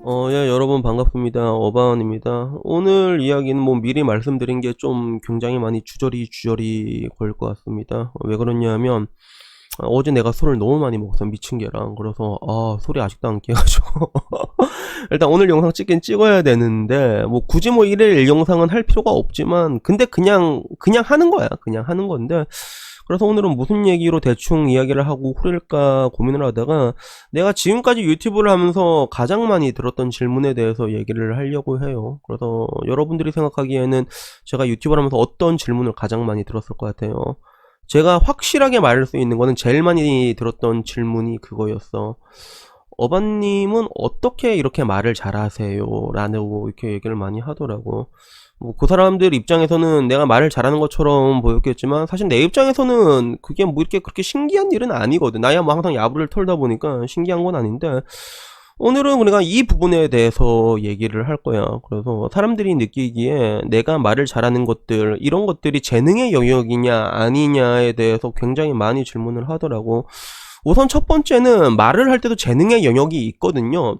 예, 여러분 반갑습니다. 어바운입니다. 오늘 이야기는 뭐 미리 말씀드린 게 좀 굉장히 많이 주저리 걸 것 같습니다. 왜 그러냐면, 어제 내가 술을 너무 많이 먹었어. 미친 개랑. 그래서, 소리 아직도 안 깨가지고. 일단 오늘 영상 찍긴 찍어야 되는데, 뭐 굳이 뭐 일일 영상은 할 필요가 없지만, 근데 그냥 하는 거야. 그냥 하는 건데, 그래서 오늘은 무슨 얘기로 대충 이야기를 하고 후릴까 고민을 하다가 내가 지금까지 유튜브를 하면서 가장 많이 들었던 질문에 대해서 얘기를 하려고 해요. 그래서 여러분들이 생각하기에는 제가 유튜브를 하면서 어떤 질문을 가장 많이 들었을 것 같아요. 제가 확실하게 말할 수 있는 거는 제일 많이 들었던 질문이 그거였어. 어반님은 어떻게 이렇게 말을 잘하세요? 라고 이렇게 얘기를 많이 하더라고. 뭐 그 사람들 입장에서는 내가 말을 잘하는 것처럼 보였겠지만 사실 내 입장에서는 그게 뭐 이렇게 그렇게 신기한 일은 아니거든. 나야 뭐 항상 야부를 털다 보니까 신기한 건 아닌데 오늘은 그러니까 이 부분에 대해서 얘기를 할 거야. 그래서 사람들이 느끼기에 내가 말을 잘하는 것들 이런 것들이 재능의 영역이냐 아니냐에 대해서 굉장히 많이 질문을 하더라고. 우선 첫 번째는 말을 할 때도 재능의 영역이 있거든요.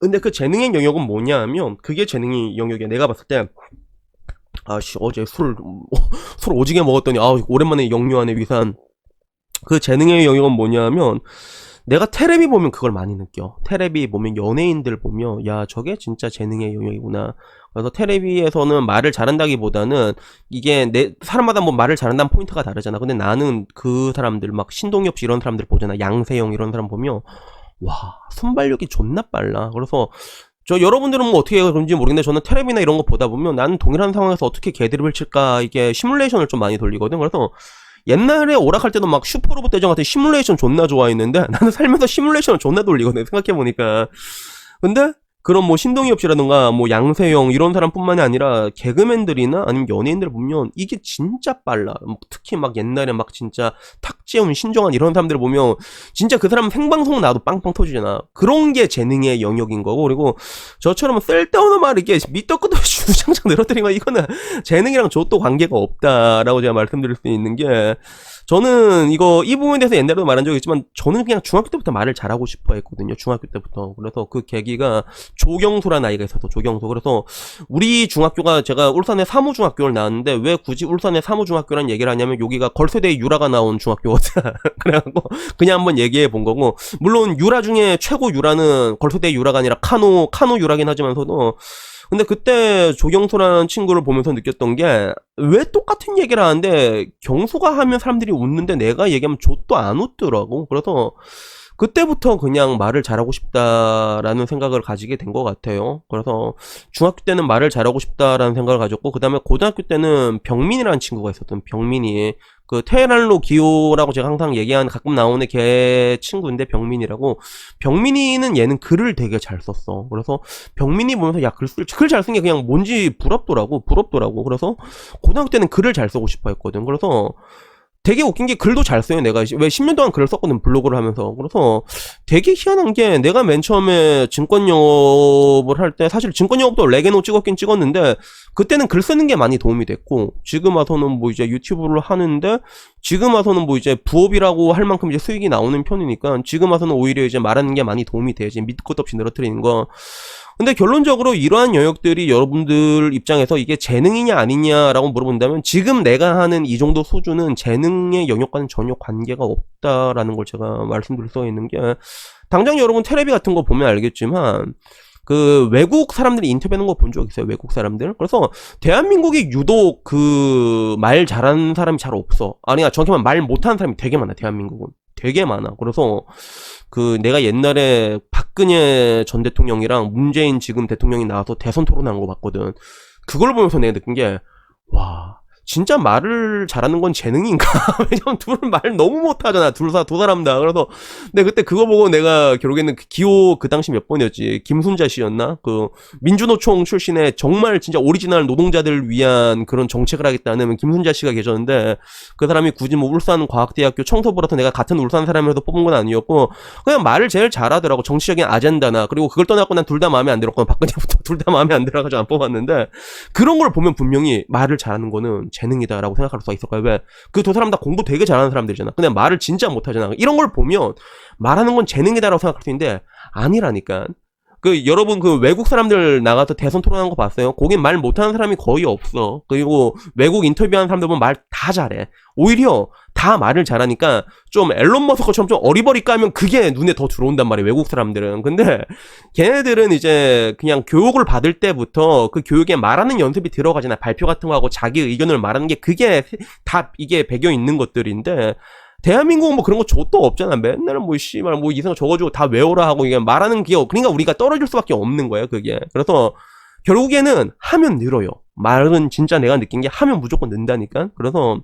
근데 그 재능의 영역은 뭐냐 하면 그게 재능의 영역이야. 내가 봤을 때 어제 술 오지게 먹었더니 오랜만에 역류하네 위산. 그 재능의 영역은 뭐냐 하면 내가 테레비 보면 그걸 많이 느껴. 테레비 보면 연예인들 보면 야 저게 진짜 재능의 영역이구나. 그래서 테레비에서는 말을 잘한다기보다는 이게 내 사람마다 뭐 말을 잘한다는 포인트가 다르잖아. 근데 나는 그 사람들 막 신동엽 씨 이런 사람들 보잖아. 양세형 이런 사람 보면 와 순발력이 존나 빨라. 그래서 저 여러분들은 뭐 어떻게 그런지 모르겠는데 저는 테레비나 이런 거 보다 보면 나는 동일한 상황에서 어떻게 개드립을 칠까 이게 시뮬레이션을 좀 많이 돌리거든. 그래서 옛날에 오락할 때도 막 슈퍼로봇 대전 같은 시뮬레이션 존나 좋아했는데 나는 살면서 시뮬레이션을 존나 돌리거든 생각해보니까. 근데 그런 뭐 신동엽 씨라든가 뭐 양세형 이런 사람뿐만이 아니라 개그맨들이나 아니면 연예인들 보면 이게 진짜 빨라. 특히 막 옛날에 막 진짜 탁재훈, 신정환 이런 사람들 보면 진짜 그 사람 생방송 나도 빵빵 터지잖아. 그런 게 재능의 영역인 거고, 그리고 저처럼 쓸데없는 말 이렇게 밑도 끝도 없이 주장창 늘어뜨린 거 이거는 재능이랑 저도 관계가 없다라고 제가 말씀드릴 수 있는 게, 저는 이 부분에 대해서 옛날에도 말한 적이 있지만 저는 그냥 중학교 때부터 말을 잘하고 싶어 했거든요. 중학교 때부터. 그래서 그 계기가 조경수라는 아이가 있었어. 조경수. 그래서 우리 중학교가 제가 울산의 사무중학교를 나왔는데 왜 굳이 울산의 사무중학교라는 얘기를 하냐면 여기가 걸쇠대의 유라가 나온 중학교거든. 그래갖고 그냥 한번 얘기해 본 거고, 물론 유라 중에 최고 유라는 걸쇠대의 유라가 아니라 카노 유라긴 하지만서도, 근데 그때 조경수라는 친구를 보면서 느꼈던 게 왜 똑같은 얘기를 하는데 경수가 하면 사람들이 웃는데 내가 얘기하면 좆도 안 웃더라고. 그래서 그때부터 그냥 말을 잘하고 싶다라는 생각을 가지게 된 것 같아요. 그래서 중학교 때는 말을 잘하고 싶다라는 생각을 가졌고, 그 다음에 고등학교 때는 병민이라는 친구가 있었던, 병민이 그 테헤란로 기호라고 제가 항상 얘기하는 가끔 나오는 걔 친구인데, 병민이라고. 병민이는 얘는 글을 되게 잘 썼어. 그래서 병민이 보면서 야 글 잘 쓴 게 그냥 뭔지 부럽더라고. 그래서 고등학교 때는 글을 잘 쓰고 싶어 했거든. 그래서 되게 웃긴 게 글도 잘 써요. 내가 왜 10년 동안 글을 썼거든, 블로그를 하면서. 그래서 되게 희한한 게 내가 맨 처음에 증권 영업을 할 때 사실 증권 영업도 레게노 찍었긴 찍었는데 그때는 글 쓰는 게 많이 도움이 됐고, 지금 와서는 뭐 이제 유튜브를 하는데 지금 와서는 뭐 이제 부업이라고 할 만큼 이제 수익이 나오는 편이니까 지금 와서는 오히려 이제 말하는 게 많이 도움이 되지. 밑도 끝도 없이 늘어뜨리는 거. 근데 결론적으로 이러한 영역들이 여러분들 입장에서 이게 재능이냐 아니냐라고 물어본다면 지금 내가 하는 이 정도 수준은 재능의 영역과는 전혀 관계가 없다라는 걸 제가 말씀드릴 수 있는 게, 당장 여러분 텔레비 같은 거 보면 알겠지만 그 외국 사람들이 인터뷰하는 거 본 적 있어요. 외국 사람들. 그래서 대한민국이 유독 그 말 잘하는 사람이 잘 없어. 아니야, 정확히 말하면 말 못하는 사람이 되게 많아. 대한민국은 되게 많아. 그래서 그 내가 옛날에 박근혜 전 대통령이랑 문재인 지금 대통령이 나와서 대선 토론한 거 봤거든. 그걸 보면서 내가 느낀 게, 와 진짜 말을 잘하는 건 재능인가? 왜냐면 둘은 말 너무 못하잖아. 두 사람 다. 그래서 내가 그때 그거 보고 내가 결국에는 그 기호 그 당시 몇 번이었지? 김순자 씨였나? 그 민주노총 출신의 정말 진짜 오리지널 노동자들을 위한 그런 정책을 하겠다는 김순자 씨가 계셨는데, 그 사람이 굳이 뭐 울산과학대학교 청소부라서 내가 같은 울산 사람이라서 뽑은 건 아니었고 그냥 말을 제일 잘하더라고. 정치적인 아젠다나. 그리고 그걸 떠나고 난 둘 다 마음에 안 들었거든. 박근혜부터 둘 다 마음에 안 들어가지고 안 뽑았는데, 그런 걸 보면 분명히 말을 잘하는 거는 재능이다라고 생각할 수가 있을 거야. 왜? 그 두 사람 다 공부 되게 잘하는 사람들이잖아. 근데 말을 진짜 못하잖아. 이런 걸 보면 말하는 건 재능이다라고 생각할 수 있는데 아니라니까. 그 여러분 그 외국 사람들 나가서 대선 토론하는 거 봤어요? 거긴 말 못하는 사람이 거의 없어. 그리고 외국 인터뷰하는 사람들 보면 말 다 잘해. 오히려 다 말을 잘하니까 좀 앨런 머스크처럼 좀 어리버리 까면 그게 눈에 더 들어온단 말이에요, 외국 사람들은. 근데 걔네들은 이제 그냥 교육을 받을 때부터 그 교육에 말하는 연습이 들어가잖아. 발표 같은 거 하고 자기 의견을 말하는 게 그게 다 이게 배겨 있는 것들인데, 대한민국은 뭐 그런 거 좆도 없잖아. 맨날 뭐 씨발 뭐 이상 적어주고 다 외워라 하고 이게 말하는 게, 그러니까 우리가 떨어질 수밖에 없는 거예요, 그게. 그래서 결국에는 하면 늘어요. 말은 진짜 내가 느낀 게 하면 무조건 는다니까. 그래서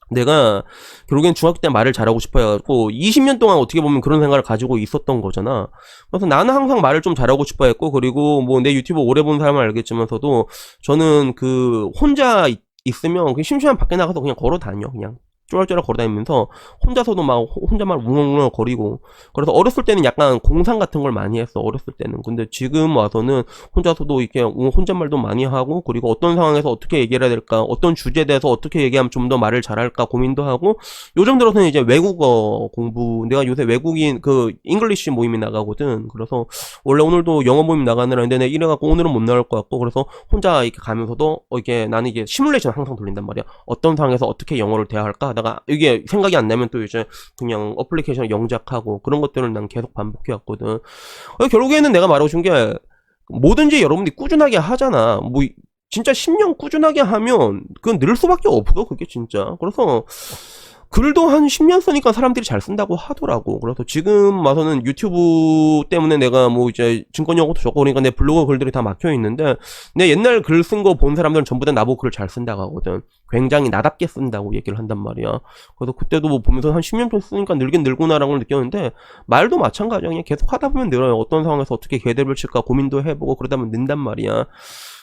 내가 결국엔 중학교 때 말을 잘하고 싶어 해가지고 20년 동안 어떻게 보면 그런 생각을 가지고 있었던 거잖아. 그래서 나는 항상 말을 좀 잘하고 싶어 했고, 그리고 뭐 내 유튜브 오래 본 사람은 알겠지만서도 저는 그 혼자 있으면 그 심심하면 밖에 나가서 그냥 걸어 다녀. 그냥 쫄쫄 걸어다니면서 혼자서도 막 혼자만 웅웅웅 거리고. 그래서 어렸을 때는 약간 공상 같은 걸 많이 했어, 어렸을 때는. 근데 지금 와서는 혼자서도 이렇게 혼잣말도 많이 하고, 그리고 어떤 상황에서 어떻게 얘기를 해야 될까, 어떤 주제에 대해서 어떻게 얘기하면 좀 더 말을 잘할까 고민도 하고. 요즘 들어서는 이제 외국어 공부, 내가 요새 외국인 그 잉글리시 모임이 나가거든. 그래서 원래 오늘도 영어 모임 나가느라 했는데 내가 이래갖고 오늘은 못 나올 것 같고, 그래서 혼자 이렇게 가면서도 이게 나는 이게 시뮬레이션 항상 돌린단 말이야. 어떤 상황에서 어떻게 영어를 대화할까 하다가 이게 생각이 안 나면 또 이제 그냥 어플리케이션을 영작하고, 그런 것들을 난 계속 반복해왔거든. 결국에는 내가 말하고 싶은 게, 뭐든지 여러분들이 꾸준하게 하잖아. 뭐 진짜 10년 꾸준하게 하면 그건 늘 수밖에 없어, 그게 진짜. 그래서 글도 한 10년 쓰니까 사람들이 잘 쓴다고 하더라고. 그래서 지금 와서는 유튜브 때문에 내가 뭐 이제 증권 영어도 적고 그러니까 내 블로그 글들이 다 막혀 있는데, 내 옛날 글 쓴 거 본 사람들은 전부 다 나보고 글 잘 쓴다고 하거든. 굉장히 나답게 쓴다고 얘기를 한단 말이야. 그래서 그때도 뭐 보면서 한 10년 좀 쓰니까 늘긴 늘구나라는 걸 느꼈는데, 말도 마찬가지야. 그냥 계속 하다 보면 늘어요. 어떤 상황에서 어떻게 개대를 칠까 고민도 해보고 그러다 보면 는단 말이야.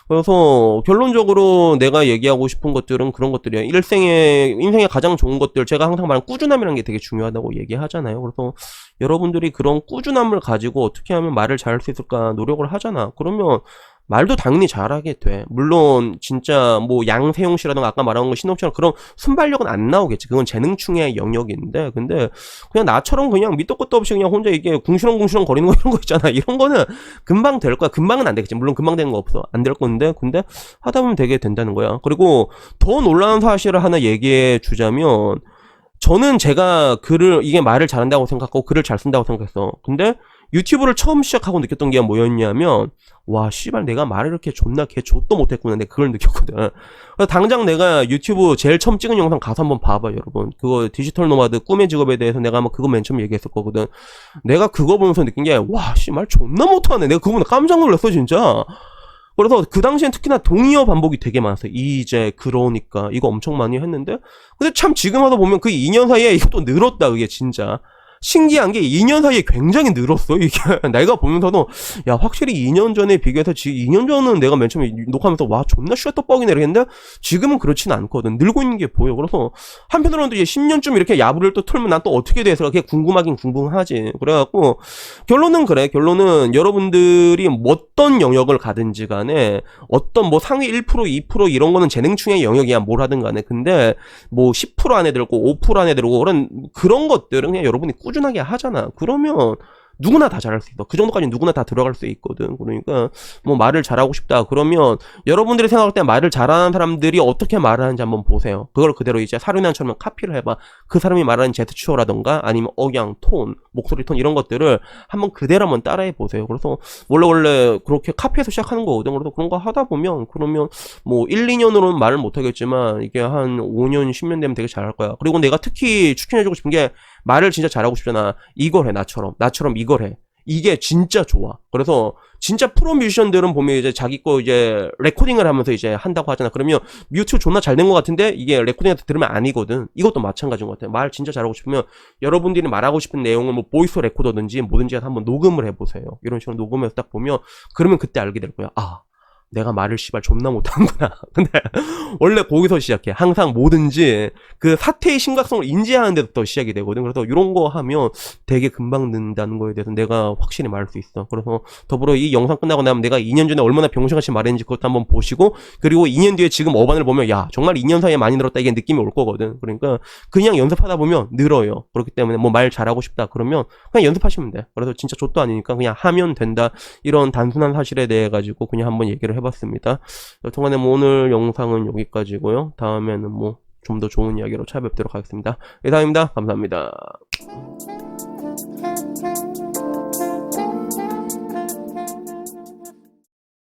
그래서 결론적으로 내가 얘기하고 싶은 것들은 그런 것들이야. 인생에 가장 좋은 것들, 제가 항상 말하는 꾸준함이라는 게 되게 중요하다고 얘기하잖아요. 그래서 여러분들이 그런 꾸준함을 가지고 어떻게 하면 말을 잘할 수 있을까 노력을 하잖아. 그러면 말도 당연히 잘하게 돼. 물론 진짜 뭐 양세형 씨라든가 아까 말한 거 신동처럼 그런 순발력은 안 나오겠지. 그건 재능충의 영역인데, 근데 그냥 나처럼 그냥 밑도 끝도 없이 그냥 혼자 이게 궁시렁궁시렁 거리는 거 이런 거 있잖아. 이런 거는 금방 될 거야. 금방은 안 되겠지. 물론 금방 되는 거 없어. 안 될 건데, 근데 하다 보면 되게 된다는 거야. 그리고 더 놀라운 사실을 하나 얘기해 주자면, 저는 제가 이게 말을 잘한다고 생각하고 글을 잘 쓴다고 생각했어. 근데 유튜브를 처음 시작하고 느꼈던 게 뭐였냐면, 와 씨발 내가 말을 이렇게 존나 개 좆도 못했구나, 내가 그걸 느꼈거든. 그래서 당장 내가 유튜브 제일 처음 찍은 영상 가서 한번 봐봐 여러분. 그거 디지털 노마드 꿈의 직업에 대해서 내가 아마 그거 맨 처음 얘기했을 거거든. 내가 그거 보면서 느낀 게, 와 씨발 존나 못하네. 내가 그거 보면 깜짝 놀랐어 진짜. 그래서 그 당시엔 특히나 동의어 반복이 되게 많았어요. 이제 그러니까 이거 엄청 많이 했는데, 근데 참 지금 와서 보면 그 2년 사이에 이것도 늘었다. 그게 진짜 신기한 게 2년 사이에 굉장히 늘었어 이게. 내가 보면서도 야 확실히 2년 전에 비교해서 지금 2년 전은 내가 맨 처음에 녹화하면서 와 존나 슈터뻑이네 이랬는데, 지금은 그렇진 않거든. 늘고 있는 게 보여. 그래서 한편으로는 또 이제 10년쯤 이렇게 야부를 또 틀면 난 또 어떻게 돼서 그게 궁금하긴 궁금하지. 그래갖고 결론은 그래. 결론은 여러분들이 어떤 영역을 가든지 간에 어떤 뭐 상위 1% 2% 이런 거는 재능충의 영역이야, 뭘 하든 간에. 근데 뭐 10% 안에 들고 5% 안에 들고 그런 것들은 그냥 여러분이 꾸준하게 하잖아. 그러면 누구나 다 잘할 수 있어. 그 정도까지 누구나 다 들어갈 수 있거든. 그러니까 뭐 말을 잘하고 싶다 그러면 여러분들이 생각할 때 말을 잘하는 사람들이 어떻게 말을 하는지 한번 보세요. 그걸 그대로 이제 사륜한처럼 카피를 해봐. 그 사람이 말하는 제스처라던가 아니면 억양, 톤, 목소리 톤 이런 것들을 한번 그대로 한번 따라해 보세요. 그래서 원래 그렇게 카피해서 시작하는 거거든. 그래서 그런 거 하다 보면 그러면 뭐 1, 2년으로는 말을 못 하겠지만 이게 한 5년, 10년 되면 되게 잘할 거야. 그리고 내가 특히 추천해주고 싶은 게, 말을 진짜 잘하고 싶잖아. 이걸 해. 나처럼 이걸 해. 이게 진짜 좋아. 그래서 진짜 프로 뮤지션들은 보면 이제 자기 거 이제 레코딩을 하면서 이제 한다고 하잖아. 그러면 뮤트 존나 잘 된 것 같은데 이게 레코딩에서 들으면 아니거든. 이것도 마찬가지인 것 같아. 말 진짜 잘하고 싶으면 여러분들이 말하고 싶은 내용을 뭐 보이스 레코더든지 뭐든지 해서 한번 녹음을 해보세요. 이런 식으로 녹음해서 딱 보면, 그러면 그때 알게 될 거야. 아, 내가 말을 씨발 존나 못하는구나. 근데 원래 거기서 시작해. 항상 뭐든지 그 사태의 심각성을 인지하는 데부터 시작이 되거든. 그래서 이런 거 하면 되게 금방 는다는 거에 대해서 내가 확실히 말할 수 있어. 그래서 더불어 이 영상 끝나고 나면 내가 2년 전에 얼마나 병신같이 말했는지 그것도 한번 보시고, 그리고 2년 뒤에 지금 어반을 보면 야 정말 2년 사이에 많이 늘었다 이게 느낌이 올 거거든. 그러니까 그냥 연습하다 보면 늘어요. 그렇기 때문에 뭐 말 잘하고 싶다 그러면 그냥 연습하시면 돼. 그래서 진짜 좆도 아니니까 그냥 하면 된다. 이런 단순한 사실에 대해 가지고 그냥 한번 얘기를 해봤습니다. 여튼간에 뭐 오늘 영상은 여기까지고요. 다음에는 뭐 좀 더 좋은 이야기로 찾아뵙도록 하겠습니다. 이상입니다. 감사합니다.